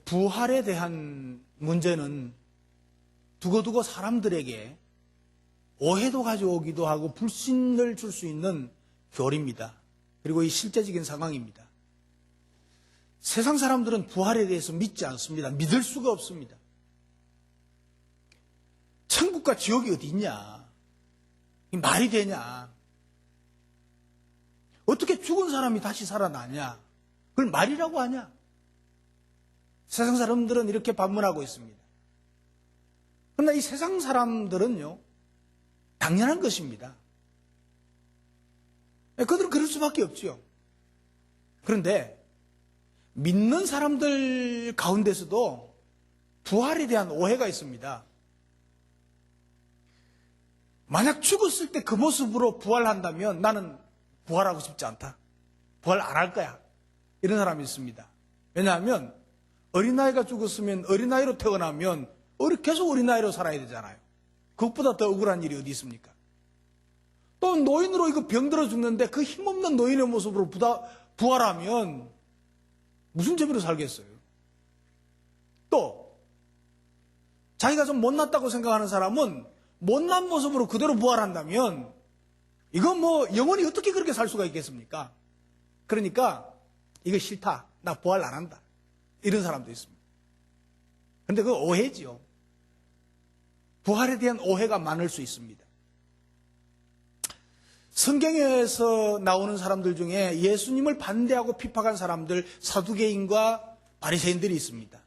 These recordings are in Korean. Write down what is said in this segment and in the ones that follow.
부활에 대한 문제는 두고두고 사람들에게 오해도 가져오기도 하고 불신을 줄 수 있는 교리입니다. 그리고 이 실제적인 상황입니다. 세상 사람들은 부활에 대해서 믿지 않습니다. 믿을 수가 없습니다. 천국과 지옥이 어디 있냐? 이 말이 되냐? 어떻게 죽은 사람이 다시 살아나냐? 그걸 말이라고 하냐? 세상 사람들은 이렇게 반문하고 있습니다. 그러나 이 세상 사람들은요, 당연한 것입니다. 그들은 그럴 수밖에 없죠. 그런데 믿는 사람들 가운데서도 부활에 대한 오해가 있습니다. 만약 죽었을 때 그 모습으로 부활한다면 나는 부활하고 싶지 않다. 부활 안 할 거야. 이런 사람이 있습니다. 왜냐하면 어린아이가 죽었으면 어린아이로 태어나면 계속 어린아이로 살아야 되잖아요. 그것보다 더 억울한 일이 어디 있습니까? 또 노인으로 이거 병들어 죽는데 그 힘없는 노인의 모습으로 부활하면 무슨 재미로 살겠어요? 또 자기가 좀 못났다고 생각하는 사람은 못난 모습으로 그대로 부활한다면 이건 영원히 어떻게 그렇게 살 수가 있겠습니까? 그러니까 이거 싫다. 나 부활 안 한다. 이런 사람도 있습니다. 그런데 그거 오해지요. 부활에 대한 오해가 많을 수 있습니다. 성경에서 나오는 사람들 중에 예수님을 반대하고批判한 사람들, 사두개인과 바리새인들이 있습니다.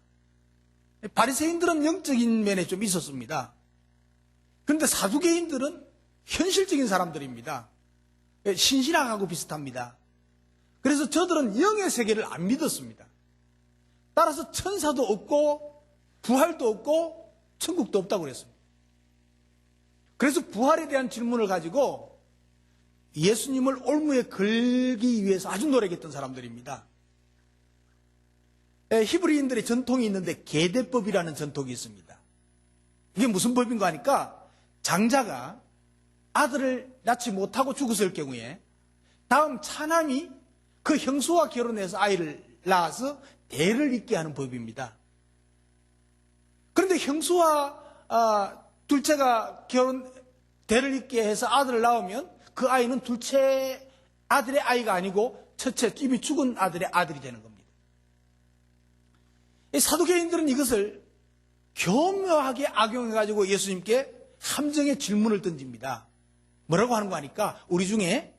바리새인들은 영적인 면에 좀 있었습니다. 그런데 사두개인들은 현실적인 사람들입니다. 신신학하고 비슷합니다. 그래서 저들은 영의 세계를 안 믿었습니다. 따라서 천사도 없고 부활도 없고 천국도 없다고 그랬습니다. 그래서 부활에 대한 질문을 가지고 예수님을 올무에 걸기 위해서 아주 노력했던 사람들입니다. 히브리인들의 전통이 있는데 계대법이라는 전통이 있습니다. 이게 무슨 법인가 하니까 장자가 아들을 낳지 못하고 죽었을 경우에 다음 차남이 그 형수와 결혼해서 아이를 낳아서 대를 잇게 하는 법입니다. 그런데 형수와 둘째가 대를 잇게 해서 아들을 낳으면 그 아이는 둘째 아들의 아이가 아니고 첫째 이미 죽은 아들의 아들이 되는 겁니다. 이 사두개인들은 이것을 교묘하게 악용해가지고 예수님께 함정의 질문을 던집니다. 뭐라고 하는 거 하니까 우리 중에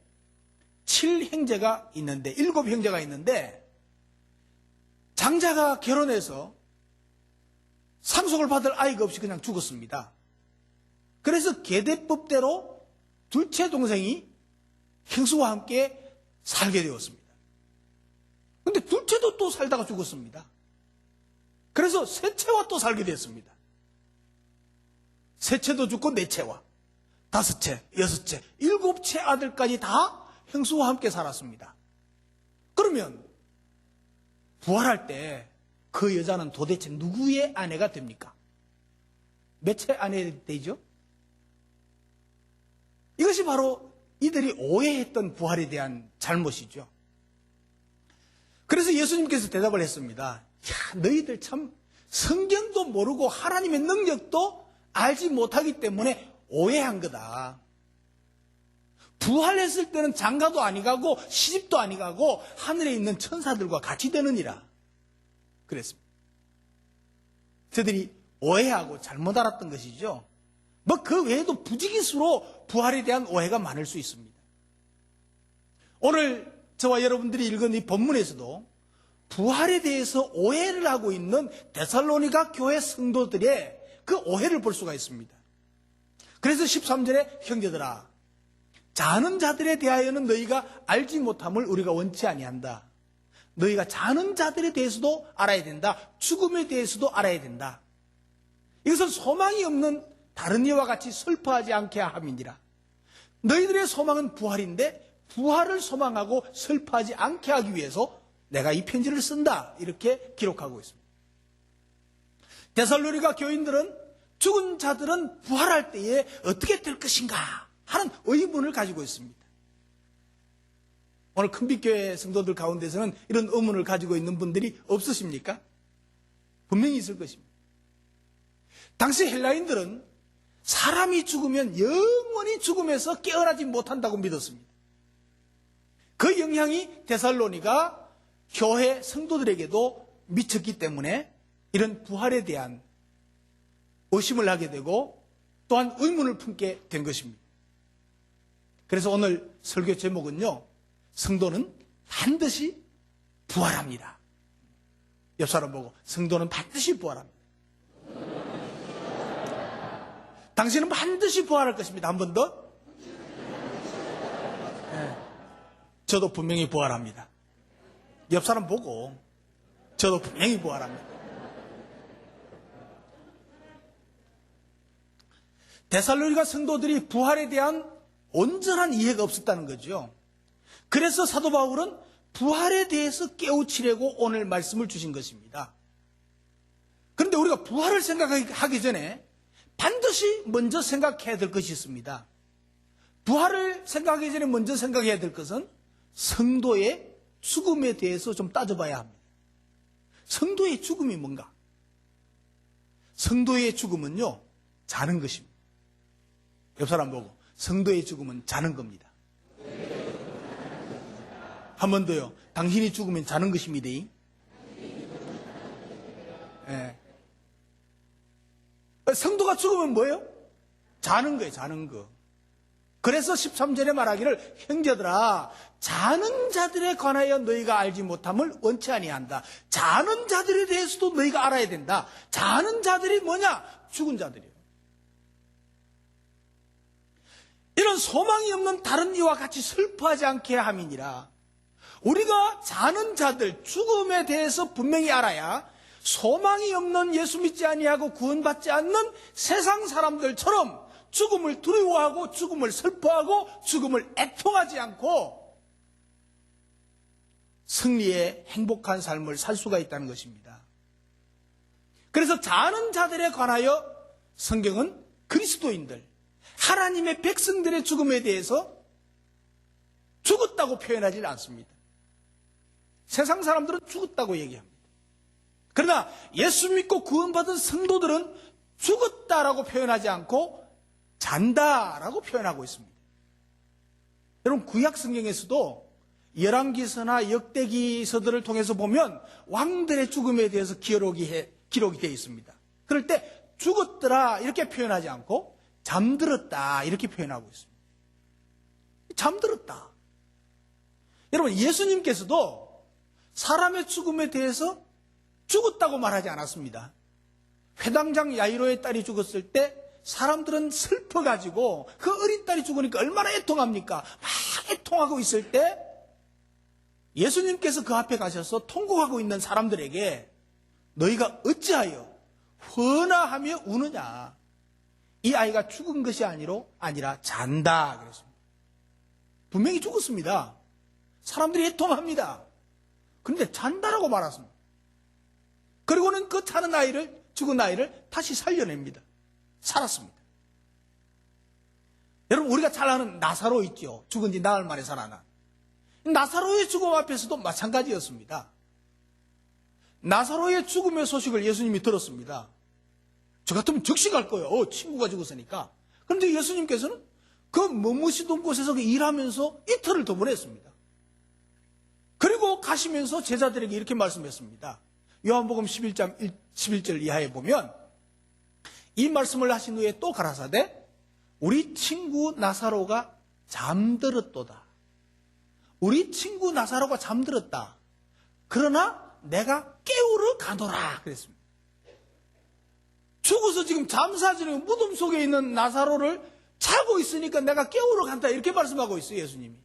7형제가 있는데 7형제가 있는데 장자가 결혼해서 상속을 받을 아이가 없이 그냥 죽었습니다. 그래서 계대법대로 둘째 동생이 형수와 함께 살게 되었습니다. 그런데 둘째도 또 살다가 죽었습니다. 그래서 셋째와 또 살게 됐습니다. 셋째도 죽고 넷째와 다섯째, 여섯째, 일곱째 아들까지 다 형수와 함께 살았습니다. 그러면 부활할 때 그 여자는 도대체 누구의 아내가 됩니까? 몇째 아내 되죠? 이것이 바로 이들이 오해했던 부활에 대한 잘못이죠. 그래서 예수님께서 대답을 했습니다. 야, 너희들 참 성경도 모르고 하나님의 능력도 알지 못하기 때문에 오해한 거다. 부활했을 때는 장가도 아니 가고 시집도 아니 가고 하늘에 있는 천사들과 같이 되느니라. 그랬습니다. 저들이 오해하고 잘못 알았던 것이죠. 그 외에도 부지기수로 부활에 대한 오해가 많을 수 있습니다. 오늘 저와 여러분들이 읽은 이 본문에서도 부활에 대해서 오해를 하고 있는 데살로니가 교회 성도들의 그 오해를 볼 수가 있습니다. 그래서 13절에 형제들아 자는 자들에 대하여는 너희가 알지 못함을 우리가 원치 아니한다. 너희가 자는 자들에 대해서도 알아야 된다. 죽음에 대해서도 알아야 된다. 이것은 소망이 없는 다른 이와 같이 슬퍼하지 않게 함이니라. 너희들의 소망은 부활인데 부활을 소망하고 슬퍼하지 않게 하기 위해서 내가 이 편지를 쓴다. 이렇게 기록하고 있습니다. 데살로니가 교인들은 죽은 자들은 부활할 때에 어떻게 될 것인가 하는 의문을 가지고 있습니다. 오늘 큰빛교회 성도들 가운데서는 이런 의문을 가지고 있는 분들이 없으십니까? 분명히 있을 것입니다. 당시 헬라인들은 사람이 죽으면 영원히 죽음에서 깨어나지 못한다고 믿었습니다. 그 영향이 데살로니가 교회 성도들에게도 미쳤기 때문에 이런 부활에 대한 의심을 하게 되고 또한 의문을 품게 된 것입니다. 그래서 오늘 설교 제목은요, 성도는 반드시 부활합니다. 옆 사람 보고, 성도는 반드시 부활합니다. 당신은 반드시 부활할 것입니다. 한 번 더. 네. 저도 분명히 부활합니다. 옆 사람 보고, 저도 분명히 부활합니다. 데살로니가 성도들이 부활에 대한 온전한 이해가 없었다는 거죠. 그래서 사도 바울은 부활에 대해서 깨우치려고 오늘 말씀을 주신 것입니다. 그런데 우리가 부활을 생각하기 전에 반드시 먼저 생각해야 될 것이 있습니다. 부활을 생각하기 전에 먼저 생각해야 될 것은 성도의 죽음에 대해서 좀 따져봐야 합니다. 성도의 죽음이 뭔가? 성도의 죽음은요, 자는 것입니다. 옆 사람 보고, 성도의 죽음은 자는 겁니다. 한 번 더요. 당신이 죽으면 자는 것입니다. 네. 성도가 죽으면 뭐예요? 자는 거예요, 자는 거. 그래서 13절에 말하기를, 형제들아, 자는 자들에 관하여 너희가 알지 못함을 원치 아니한다. 자는 자들에 대해서도 너희가 알아야 된다. 자는 자들이 뭐냐? 죽은 자들이에요. 이런 소망이 없는 다른 이와 같이 슬퍼하지 않게 함이니라. 우리가 자는 자들, 죽음에 대해서 분명히 알아야 소망이 없는, 예수 믿지 아니하고 구원받지 않는 세상 사람들처럼 죽음을 두려워하고 죽음을 슬퍼하고 죽음을 애통하지 않고 승리의 행복한 삶을 살 수가 있다는 것입니다. 그래서 자는 자들에 관하여 성경은 그리스도인들, 하나님의 백성들의 죽음에 대해서 죽었다고 표현하지 않습니다. 세상 사람들은 죽었다고 얘기합니다. 그러나 예수 믿고 구원받은 성도들은 죽었다라고 표현하지 않고 잔다라고 표현하고 있습니다. 여러분, 구약 성경에서도 열왕기서나 역대기서들을 통해서 보면 왕들의 죽음에 대해서 기록이 되어 있습니다. 그럴 때 죽었더라 이렇게 표현하지 않고 잠들었다 이렇게 표현하고 있습니다. 잠들었다. 여러분, 예수님께서도 사람의 죽음에 대해서 죽었다고 말하지 않았습니다. 회당장 야이로의 딸이 죽었을 때 사람들은 슬퍼가지고 그 어린 딸이 죽으니까 얼마나 애통합니까? 막 애통하고 있을 때 예수님께서 그 앞에 가셔서 통곡하고 있는 사람들에게 너희가 어찌하여 훤하하며 우느냐? 이 아이가 죽은 것이 아니라 잔다 그랬습니다. 분명히 죽었습니다. 사람들이 애통합니다. 그런데 잔다라고 말했습니다. 그리고는 그 죽은 아이를 다시 살려냅니다. 살았습니다. 여러분, 우리가 잘 아는 나사로 있죠. 죽은 지 나흘 만에 살아난. 나사로의 죽음 앞에서도 마찬가지였습니다. 나사로의 죽음의 소식을 예수님이 들었습니다. 저 같으면 즉시 갈 거예요. 친구가 죽었으니까. 그런데 예수님께서는 그 머무시던 곳에서 일하면서 이틀을 더 보냈습니다. 그리고 가시면서 제자들에게 이렇게 말씀했습니다. 요한복음 11절 이하에 보면 이 말씀을 하신 후에 또 가라사대 우리 친구 나사로가 잠들었도다. 우리 친구 나사로가 잠들었다. 그러나 내가 깨우러 가노라 그랬습니다. 죽어서 지금 잠사지는 무덤 속에 있는 나사로를 자고 있으니까 내가 깨우러 간다 이렇게 말씀하고 있어요, 예수님이.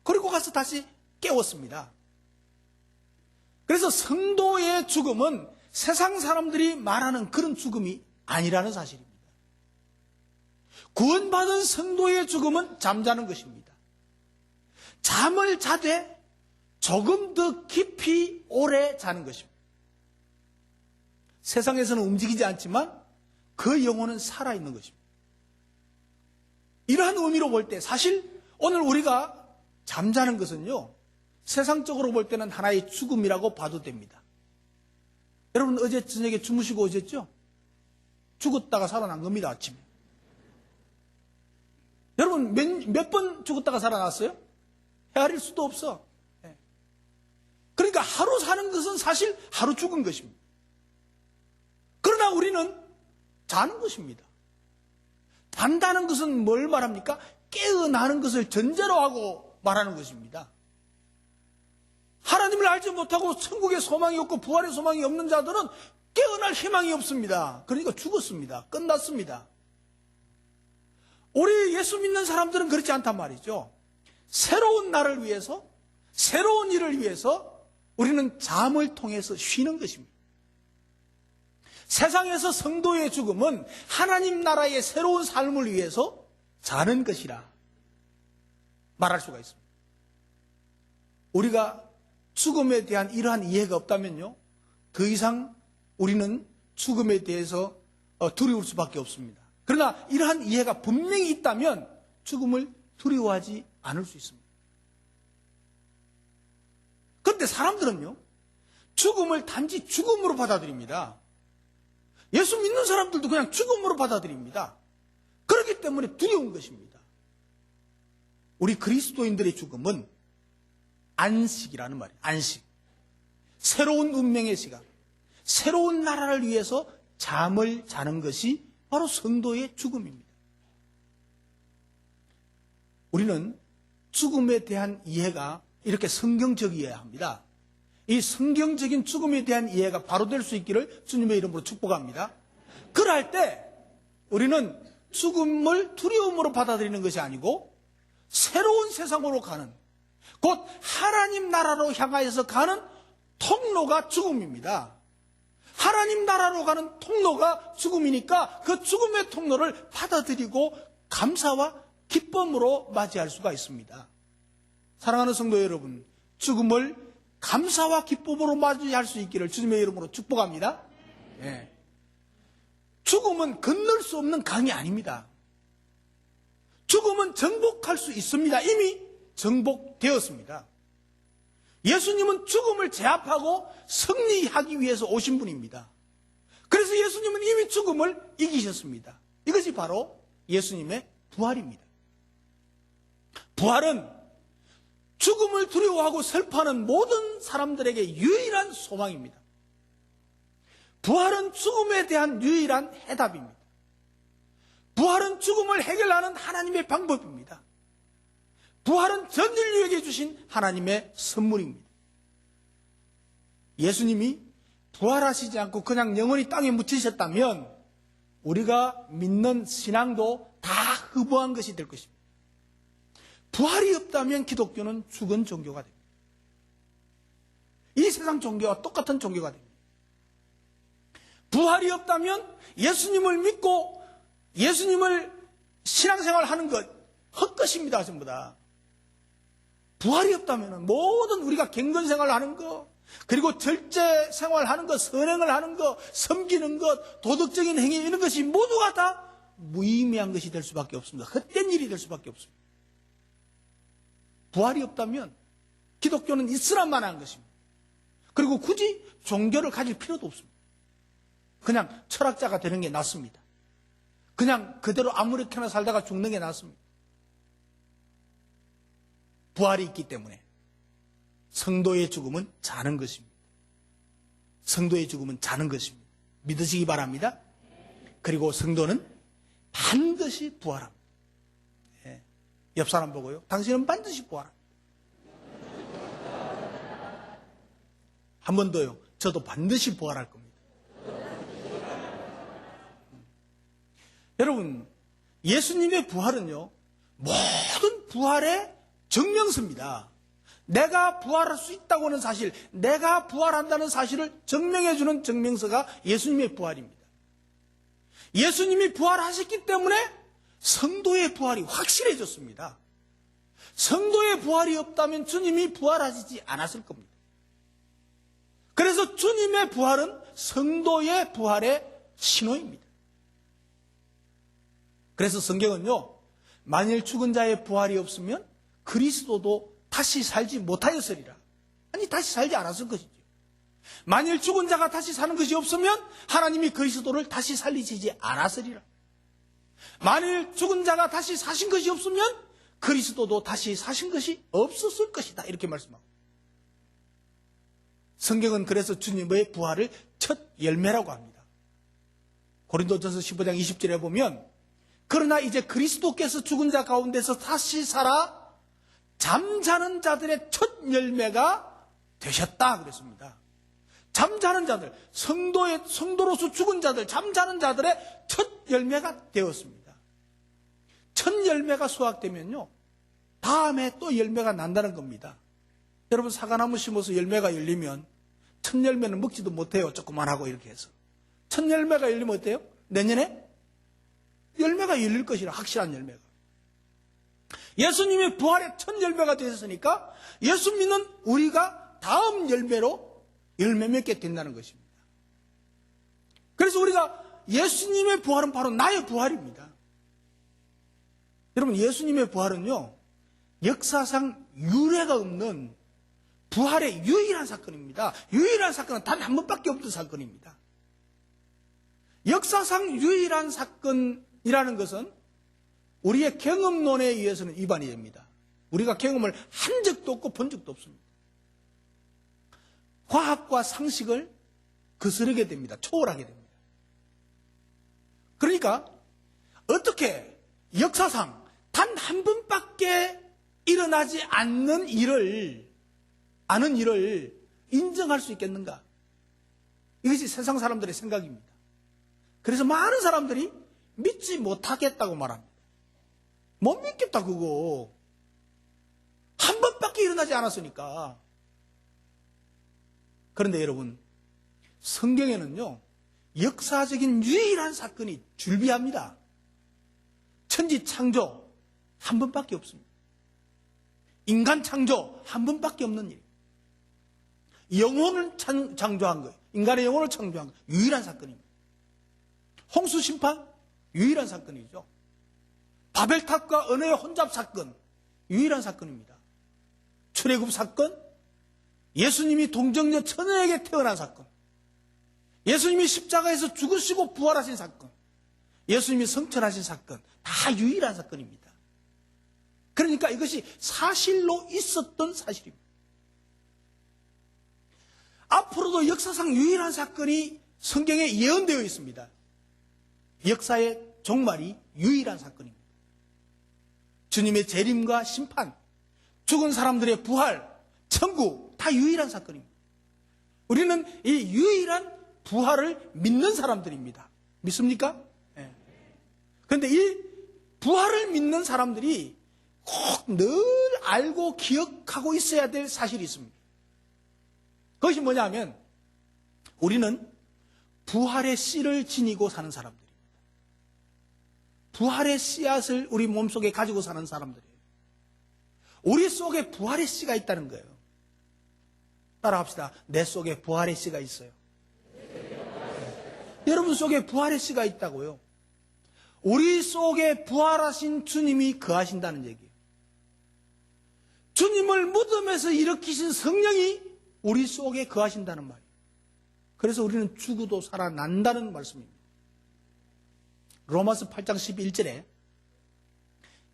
그리고 가서 다시 깨웠습니다. 그래서 성도의 죽음은 세상 사람들이 말하는 그런 죽음이 아니라는 사실입니다. 구원받은 성도의 죽음은 잠자는 것입니다. 잠을 자되 조금 더 깊이 오래 자는 것입니다. 세상에서는 움직이지 않지만 그 영혼은 살아있는 것입니다. 이러한 의미로 볼 때 사실 오늘 우리가 잠자는 것은요, 세상적으로 볼 때는 하나의 죽음이라고 봐도 됩니다. 여러분 어제 저녁에 주무시고 오셨죠? 죽었다가 살아난 겁니다, 아침에. 여러분 몇 번 죽었다가 살아났어요? 헤아릴 수도 없어. 그러니까 하루 사는 것은 사실 하루 죽은 것입니다. 그러나 우리는 자는 것입니다. 잔다는 것은 뭘 말합니까? 깨어나는 것을 전제로 하고 말하는 것입니다. 하나님을 알지 못하고 천국의 소망이 없고 부활의 소망이 없는 자들은 깨어날 희망이 없습니다. 그러니까 죽었습니다. 끝났습니다. 우리 예수 믿는 사람들은 그렇지 않단 말이죠. 새로운 날을 위해서, 새로운 일을 위해서 우리는 잠을 통해서 쉬는 것입니다. 세상에서 성도의 죽음은 하나님 나라의 새로운 삶을 위해서 자는 것이라 말할 수가 있습니다. 우리가 죽음에 대한 이러한 이해가 없다면요, 더 이상 우리는 죽음에 대해서 두려울 수밖에 없습니다. 그러나 이러한 이해가 분명히 있다면 죽음을 두려워하지 않을 수 있습니다. 그런데 사람들은요, 죽음을 단지 죽음으로 받아들입니다. 예수 믿는 사람들도 그냥 죽음으로 받아들입니다. 그렇기 때문에 두려운 것입니다. 우리 그리스도인들의 죽음은 안식이라는 말이에요. 안식. 새로운 운명의 시간, 새로운 나라를 위해서 잠을 자는 것이 바로 성도의 죽음입니다. 우리는 죽음에 대한 이해가 이렇게 성경적이어야 합니다. 이 성경적인 죽음에 대한 이해가 바로 될 수 있기를 주님의 이름으로 축복합니다. 그럴 때 우리는 죽음을 두려움으로 받아들이는 것이 아니고 새로운 세상으로 가는, 곧 하나님 나라로 향하여서 가는 통로가 죽음입니다. 하나님 나라로 가는 통로가 죽음이니까 그 죽음의 통로를 받아들이고 감사와 기쁨으로 맞이할 수가 있습니다. 사랑하는 성도 여러분, 죽음을 감사와 기쁨으로 맞이할 수 있기를 주님의 이름으로 축복합니다. 네. 죽음은 건널 수 없는 강이 아닙니다. 죽음은 정복할 수 있습니다. 이미 정복되었습니다. 예수님은 죽음을 제압하고 승리하기 위해서 오신 분입니다. 그래서 예수님은 이미 죽음을 이기셨습니다. 이것이 바로 예수님의 부활입니다. 부활은 죽음을 두려워하고 슬퍼하는 모든 사람들에게 유일한 소망입니다. 부활은 죽음에 대한 유일한 해답입니다. 부활은 죽음을 해결하는 하나님의 방법입니다. 부활은 전 인류에게 주신 하나님의 선물입니다. 예수님이 부활하시지 않고 그냥 영원히 땅에 묻히셨다면 우리가 믿는 신앙도 다 허무한 것이 될 것입니다. 부활이 없다면 기독교는 죽은 종교가 됩니다. 이 세상 종교와 똑같은 종교가 됩니다. 부활이 없다면 예수님을 믿고 예수님을 신앙생활 하는 것 헛것입니다. 전부 다. 부활이 없다면 모든 우리가 경건생활 하는 것, 그리고 절제 생활하는 것, 선행을 하는 것, 섬기는 것, 도덕적인 행위 이런 것이 모두가 다 무의미한 것이 될 수밖에 없습니다. 헛된 일이 될 수밖에 없습니다. 부활이 없다면 기독교는 있으란만 한 것입니다. 그리고 굳이 종교를 가질 필요도 없습니다. 그냥 철학자가 되는 게 낫습니다. 그냥 그대로 아무렇게나 살다가 죽는 게 낫습니다. 부활이 있기 때문에 성도의 죽음은 자는 것입니다. 성도의 죽음은 자는 것입니다. 믿으시기 바랍니다. 그리고 성도는 반드시 부활합니다. 예. 옆 사람 보고요, 당신은 반드시 부활합니다. 한 번 더요, 저도 반드시 부활할 겁니다. 여러분, 예수님의 부활은요, 모든 부활의 증명서입니다. 내가 부활할 수 있다고 하는 사실, 내가 부활한다는 사실을 증명해주는 증명서가 예수님의 부활입니다. 예수님이 부활하셨기 때문에 성도의 부활이 확실해졌습니다. 성도의 부활이 없다면 주님이 부활하시지 않았을 겁니다. 그래서 주님의 부활은 성도의 부활의 신호입니다. 그래서 성경은요, 만일 죽은 자의 부활이 없으면 그리스도도 다시 살지 못하였으리라. 아니, 다시 살지 않았을 것이죠. 만일 죽은 자가 다시 사는 것이 없으면 하나님이 그리스도를 다시 살리시지 않았으리라. 만일 죽은 자가 다시 사신 것이 없으면 그리스도도 다시 사신 것이 없었을 것이다. 이렇게 말씀하고. 성경은 그래서 주님의 부활을 첫 열매라고 합니다. 고린도전서 15장 20절에 보면 그러나 이제 그리스도께서 죽은 자 가운데서 다시 살아 잠자는 자들의 첫 열매가 되셨다 그랬습니다. 잠자는 자들, 성도로서 죽은 자들, 잠자는 자들의 첫 열매가 되었습니다. 첫 열매가 수확되면요, 다음에 또 열매가 난다는 겁니다. 여러분, 사과나무 심어서 열매가 열리면 첫 열매는 먹지도 못해요. 조그만하고 이렇게 해서. 첫 열매가 열리면 어때요? 내년에 열매가 열릴 것이라, 확실한 열매가. 예수님의 부활의 첫 열매가 되었으니까 예수 믿는 우리가 다음 열매로 열매 맺게 된다는 것입니다. 그래서 우리가 예수님의 부활은 바로 나의 부활입니다. 여러분, 예수님의 부활은요, 역사상 유례가 없는 부활의 유일한 사건입니다. 유일한 사건은 단 한 번밖에 없던 사건입니다. 역사상 유일한 사건이라는 것은 우리의 경험론에 의해서는 위반이 됩니다. 우리가 경험을 한 적도 없고 본 적도 없습니다. 과학과 상식을 거스르게 됩니다. 초월하게 됩니다. 그러니까 어떻게 역사상 단 한 번밖에 일어나지 않는 일을 인정할 수 있겠는가? 이것이 세상 사람들의 생각입니다. 그래서 많은 사람들이 믿지 못하겠다고 말합니다. 못 믿겠다 그거. 한 번밖에 일어나지 않았으니까. 그런데 여러분, 성경에는요, 역사적인 유일한 사건이 줄비합니다. 천지 창조 한 번밖에 없습니다. 인간 창조 한 번밖에 없는 일. 영혼을 창조한 거예요. 인간의 영혼을 창조한 거예요. 유일한 사건입니다. 홍수 심판 유일한 사건이죠. 바벨탑과 언어의 혼잡 사건 유일한 사건입니다. 출애굽 사건, 예수님이 동정녀 처녀에게 태어난 사건, 예수님이 십자가에서 죽으시고 부활하신 사건, 예수님이 성천하신 사건, 다 유일한 사건입니다. 그러니까 이것이 사실로 있었던 사실입니다. 앞으로도 역사상 유일한 사건이 성경에 예언되어 있습니다. 역사의 종말이 유일한 사건입니다. 주님의 재림과 심판, 죽은 사람들의 부활, 천국, 다 유일한 사건입니다. 우리는 이 유일한 부활을 믿는 사람들입니다. 믿습니까? 네. 그런데 이 부활을 믿는 사람들이 꼭 늘 알고 기억하고 있어야 될 사실이 있습니다. 그것이 뭐냐면 우리는 부활의 씨를 지니고 사는 사람들입니다. 부활의 씨앗을 우리 몸속에 가지고 사는 사람들이에요. 우리 속에 부활의 씨가 있다는 거예요. 따라합시다. 내 속에 부활의 씨가 있어요. 여러분 속에 부활의 씨가 있다고요. 우리 속에 부활하신 주님이 거하신다는 얘기예요. 주님을 무덤에서 일으키신 성령이 우리 속에 거하신다는 말이에요. 그래서 우리는 죽어도 살아난다는 말씀입니다. 로마서 8장 11절에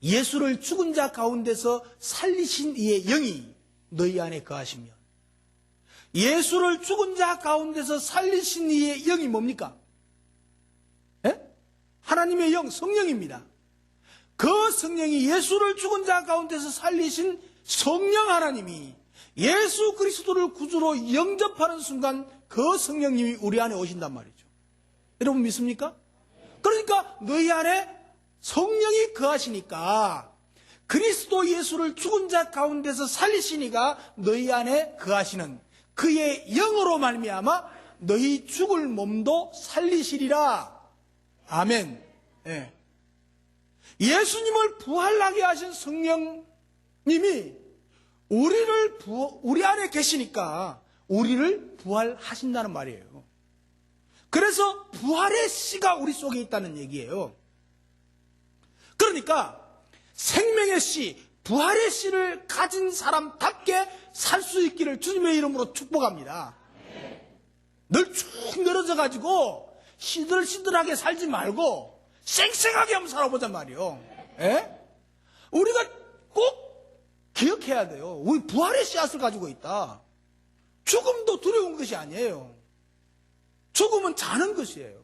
예수를 죽은 자 가운데서 살리신 이의 영이 너희 안에 거하시면, 예수를 죽은 자 가운데서 살리신 이의 영이 뭡니까? 예? 하나님의 영, 성령입니다. 그 성령이 예수를 죽은 자 가운데서 살리신 성령 하나님이 예수 그리스도를 구주로 영접하는 순간 그 성령님이 우리 안에 오신단 말이죠. 여러분 믿습니까? 그러니까 너희 안에 성령이 거하시니까 그리스도 예수를 죽은 자 가운데서 살리시니가 너희 안에 거하시는 그의 영으로 말미암아 너희 죽을 몸도 살리시리라. 아멘. 예. 예수님을 부활하게 하신 성령님이 우리 안에 계시니까 우리를 부활하신다는 말이에요. 그래서 부활의 씨가 우리 속에 있다는 얘기예요. 그러니까 생명의 씨, 부활의 씨를 가진 사람답게 살 수 있기를 주님의 이름으로 축복합니다. 늘 쭉 늘어져 가지고 시들시들하게 살지 말고 쌩쌩하게 한번 살아보자 말이요. 예? 우리가 꼭 기억해야 돼요. 우리 부활의 씨앗을 가지고 있다. 죽음도 두려운 것이 아니에요. 죽음은 자는 것이에요.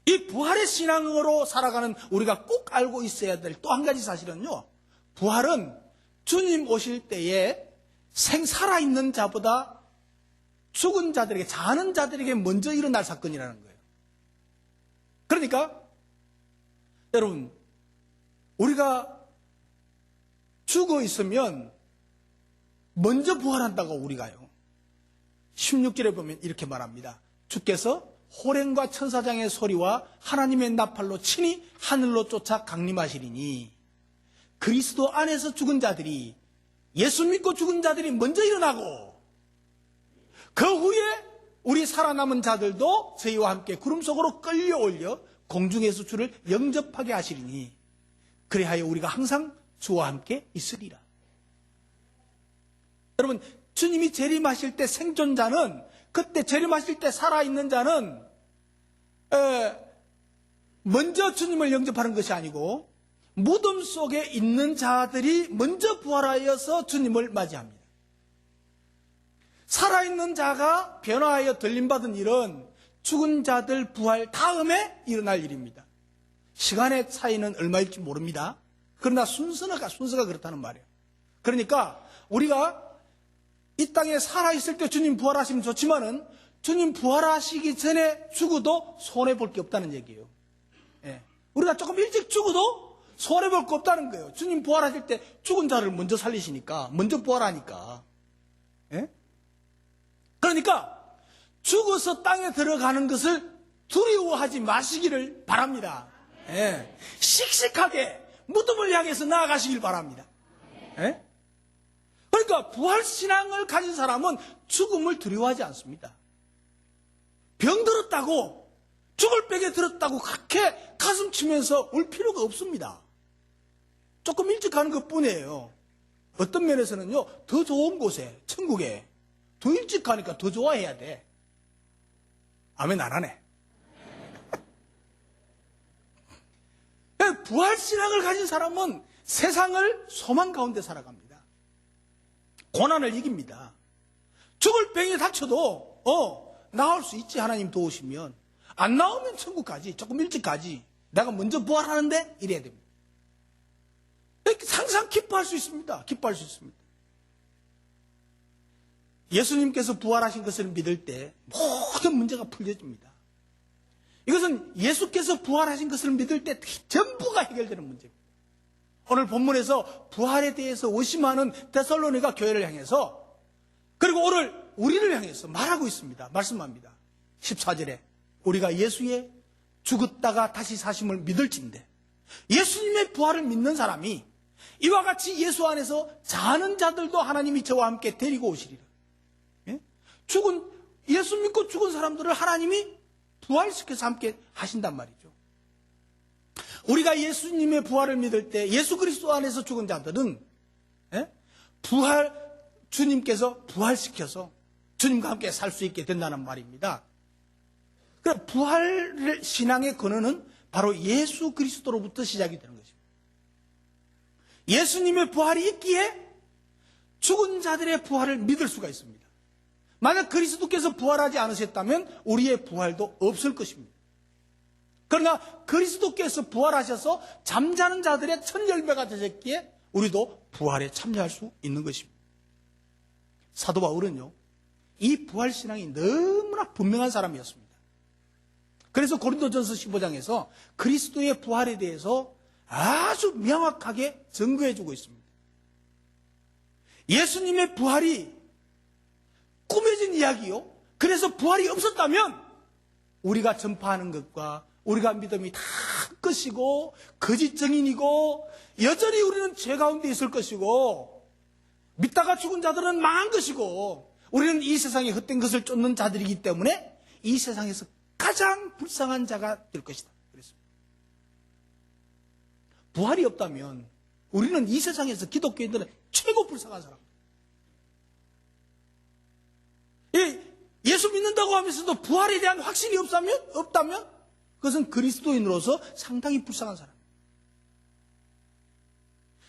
이 부활의 신앙으로 살아가는 우리가 꼭 알고 있어야 될 또 한 가지 사실은요. 부활은 주님 오실 때에 살아있는 자보다 죽은 자들에게, 자는 자들에게 먼저 일어날 사건이라는 거예요. 그러니까 여러분, 우리가 죽어 있으면 먼저 부활한다고 우리가요. 16절에 보면 이렇게 말합니다. 주께서 호랭과 천사장의 소리와 하나님의 나팔로 친히 하늘로 쫓아 강림하시리니 그리스도 안에서 죽은 자들이, 예수 믿고 죽은 자들이 먼저 일어나고 그 후에 우리 살아남은 자들도 저희와 함께 구름 속으로 끌려올려 공중에서 주를 영접하게 하시리니 그리하여 우리가 항상 주와 함께 있으리라. 여러분, 주님이 재림하실 때 생존자는, 그때 재림하실 때 살아있는 자는 먼저 주님을 영접하는 것이 아니고 무덤 속에 있는 자들이 먼저 부활하여서 주님을 맞이합니다. 살아있는 자가 변화하여 들림받은 일은 죽은 자들 부활 다음에 일어날 일입니다. 시간의 차이는 얼마일지 모릅니다. 그러나 순서가 그렇다는 말이에요. 그러니까 우리가 이 땅에 살아있을 때 주님 부활하시면 좋지만은 주님 부활하시기 전에 죽어도 손해볼 게 없다는 얘기예요. 예. 우리가 조금 일찍 죽어도 손해볼 게 없다는 거예요. 주님 부활하실 때 죽은 자를 먼저 살리시니까, 먼저 부활하니까. 예? 그러니까 죽어서 땅에 들어가는 것을 두려워하지 마시기를 바랍니다. 예. 씩씩하게 무덤을 향해서 나아가시길 바랍니다. 예? 그러니까 부활신앙을 가진 사람은 죽음을 두려워하지 않습니다. 병들었다고, 죽을 벽에 들었다고 그렇게 가슴 치면서 울 필요가 없습니다. 조금 일찍 가는 것 뿐이에요. 어떤 면에서는요, 더 좋은 곳에, 천국에 더 일찍 가니까 더 좋아해야 돼. 아멘 안 하네. 부활신앙을 가진 사람은 세상을 소망 가운데 살아갑니다. 고난을 이깁니다. 죽을 병에 다쳐도 나올 수 있지, 하나님 도우시면. 안 나오면 천국 가지, 조금 일찍 가지, 내가 먼저 부활하는데 이래야 됩니다. 항상 기뻐할 수 있습니다. 기뻐할 수 있습니다. 예수님께서 부활하신 것을 믿을 때 모든 문제가 풀려집니다. 이것은 예수께서 부활하신 것을 믿을 때 전부가 해결되는 문제입니다. 오늘 본문에서 부활에 대해서 의심하는 데살로니가 교회를 향해서, 그리고 오늘 우리를 향해서 말하고 있습니다. 말씀합니다. 14절에 우리가 예수의 죽었다가 다시 사심을 믿을진대, 예수님의 부활을 믿는 사람이 이와 같이 예수 안에서 자는 자들도 하나님이 저와 함께 데리고 오시리라. 예? 예수 믿고 죽은 사람들을 하나님이 부활시켜서 함께 하신단 말이죠. 우리가 예수님의 부활을 믿을 때 예수 그리스도 안에서 죽은 자들은 주님께서 부활시켜서 주님과 함께 살 수 있게 된다는 말입니다. 그럼 부활 신앙의 근원은 바로 예수 그리스도로부터 시작이 되는 것입니다. 예수님의 부활이 있기에 죽은 자들의 부활을 믿을 수가 있습니다. 만약 그리스도께서 부활하지 않으셨다면 우리의 부활도 없을 것입니다. 그러나 그리스도께서 부활하셔서 잠자는 자들의 첫 열매가 되셨기에 우리도 부활에 참여할 수 있는 것입니다. 사도 바울은요, 이 부활신앙이 너무나 분명한 사람이었습니다. 그래서 고린도전서 15장에서 그리스도의 부활에 대해서 아주 명확하게 증거해주고 있습니다. 예수님의 부활이 꾸며진 이야기요. 그래서 부활이 없었다면 우리가 전파하는 것과 우리가 믿음이 다 끝이고 거짓 증인이고 여전히 우리는 죄 가운데 있을 것이고 믿다가 죽은 자들은 망한 것이고 우리는 이 세상에 헛된 것을 쫓는 자들이기 때문에 이 세상에서 가장 불쌍한 자가 될 것이다. 그랬습니다. 부활이 없다면 우리는 이 세상에서 기독교인들은 최고 불쌍한 사람. 이 죽는다고 하면서도 부활에 대한 확신이 없다면 그것은 그리스도인으로서 상당히 불쌍한 사람.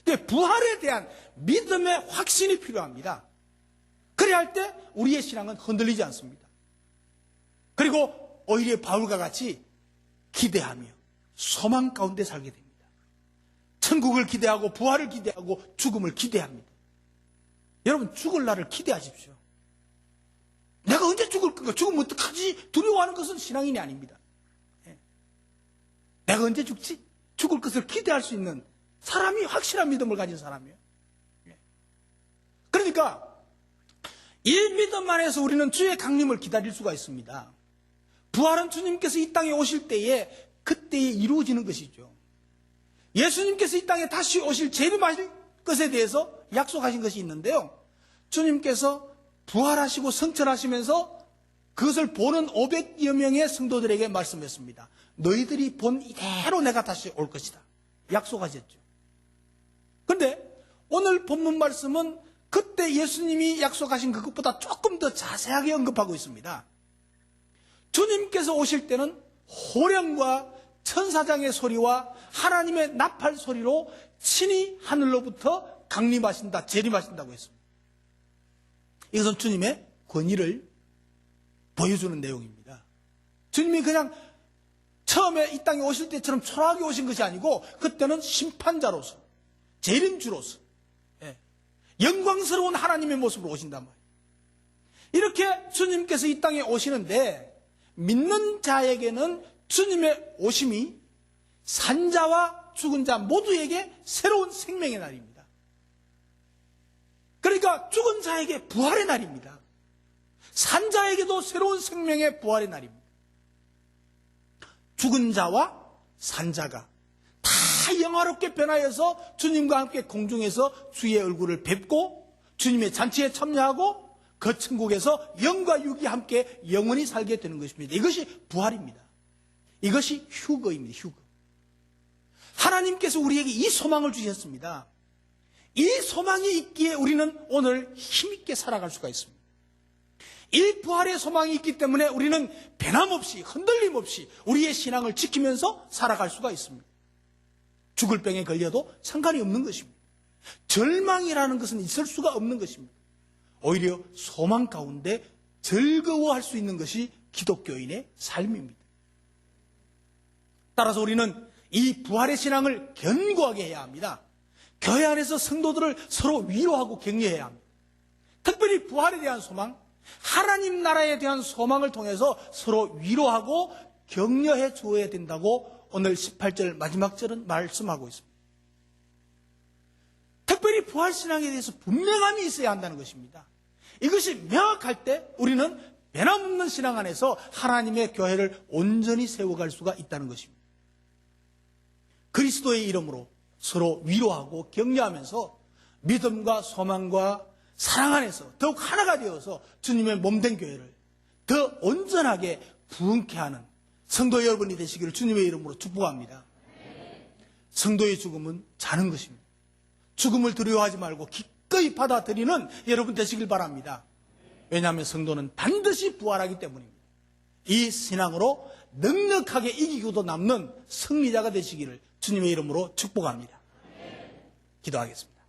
근데 부활에 대한 믿음의 확신이 필요합니다. 그래야 할 때 우리의 신앙은 흔들리지 않습니다. 그리고 오히려 바울과 같이 기대하며 소망 가운데 살게 됩니다. 천국을 기대하고 부활을 기대하고 죽음을 기대합니다. 여러분, 죽을 날을 기대하십시오. 내가 언제 죽을 건가? 죽으면 어떡하지? 두려워하는 것은 신앙인이 아닙니다. 내가 언제 죽지? 죽을 것을 기대할 수 있는 사람이 확실한 믿음을 가진 사람이에요. 그러니까 이 믿음 안에서 우리는 주의 강림을 기다릴 수가 있습니다. 부활은 주님께서 이 땅에 오실 때에 그때에 이루어지는 것이죠. 예수님께서 이 땅에 다시 오실 재림하실 것에 대해서 약속하신 것이 있는데요. 주님께서 부활하시고 성천하시면서 그것을 보는 500여 명의 성도들에게 말씀했습니다. 너희들이 본 이대로 내가 다시 올 것이다. 약속하셨죠. 그런데 오늘 본문 말씀은 그때 예수님이 약속하신 그것보다 조금 더 자세하게 언급하고 있습니다. 주님께서 오실 때는 호령과 천사장의 소리와 하나님의 나팔 소리로 친히 하늘로부터 강림하신다, 재림하신다고 했습니다. 이것은 주님의 권위를 보여주는 내용입니다. 주님이 그냥 처음에 이 땅에 오실 때처럼 초라하게 오신 것이 아니고 그때는 심판자로서, 재림주로서 영광스러운 하나님의 모습으로 오신단 말이에요. 이렇게 주님께서 이 땅에 오시는데 믿는 자에게는 주님의 오심이 산자와 죽은 자 모두에게 새로운 생명의 날입니다. 그러니까 죽은 자에게 부활의 날입니다. 산자에게도 새로운 생명의 부활의 날입니다. 죽은 자와 산자가 다 영화롭게 변하여서 주님과 함께 공중에서 주의 얼굴을 뵙고 주님의 잔치에 참여하고 그 천국에서 영과 육이 함께 영원히 살게 되는 것입니다. 이것이 부활입니다. 이것이 휴거입니다. 휴거. 하나님께서 우리에게 이 소망을 주셨습니다. 이 소망이 있기에 우리는 오늘 힘있게 살아갈 수가 있습니다. 이 부활의 소망이 있기 때문에 우리는 변함없이 흔들림 없이 우리의 신앙을 지키면서 살아갈 수가 있습니다. 죽을 병에 걸려도 상관이 없는 것입니다. 절망이라는 것은 있을 수가 없는 것입니다. 오히려 소망 가운데 즐거워할 수 있는 것이 기독교인의 삶입니다. 따라서 우리는 이 부활의 신앙을 견고하게 해야 합니다. 교회 안에서 성도들을 서로 위로하고 격려해야 합니다. 특별히 부활에 대한 소망, 하나님 나라에 대한 소망을 통해서 서로 위로하고 격려해 주어야 된다고 오늘 18절 마지막 절은 말씀하고 있습니다. 특별히 부활신앙에 대해서 분명함이 있어야 한다는 것입니다. 이것이 명확할 때 우리는 변함없는 신앙 안에서 하나님의 교회를 온전히 세워갈 수가 있다는 것입니다. 그리스도의 이름으로 서로 위로하고 격려하면서 믿음과 소망과 사랑 안에서 더욱 하나가 되어서 주님의 몸된 교회를 더 온전하게 부흥케 하는 성도 여러분이 되시기를 주님의 이름으로 축복합니다. 성도의 죽음은 자는 것입니다. 죽음을 두려워하지 말고 기꺼이 받아들이는 여러분 되시길 바랍니다. 왜냐하면 성도는 반드시 부활하기 때문입니다. 이 신앙으로 넉넉하게 이기고도 남는 승리자가 되시기를 주님의 이름으로 축복합니다. 기도하겠습니다.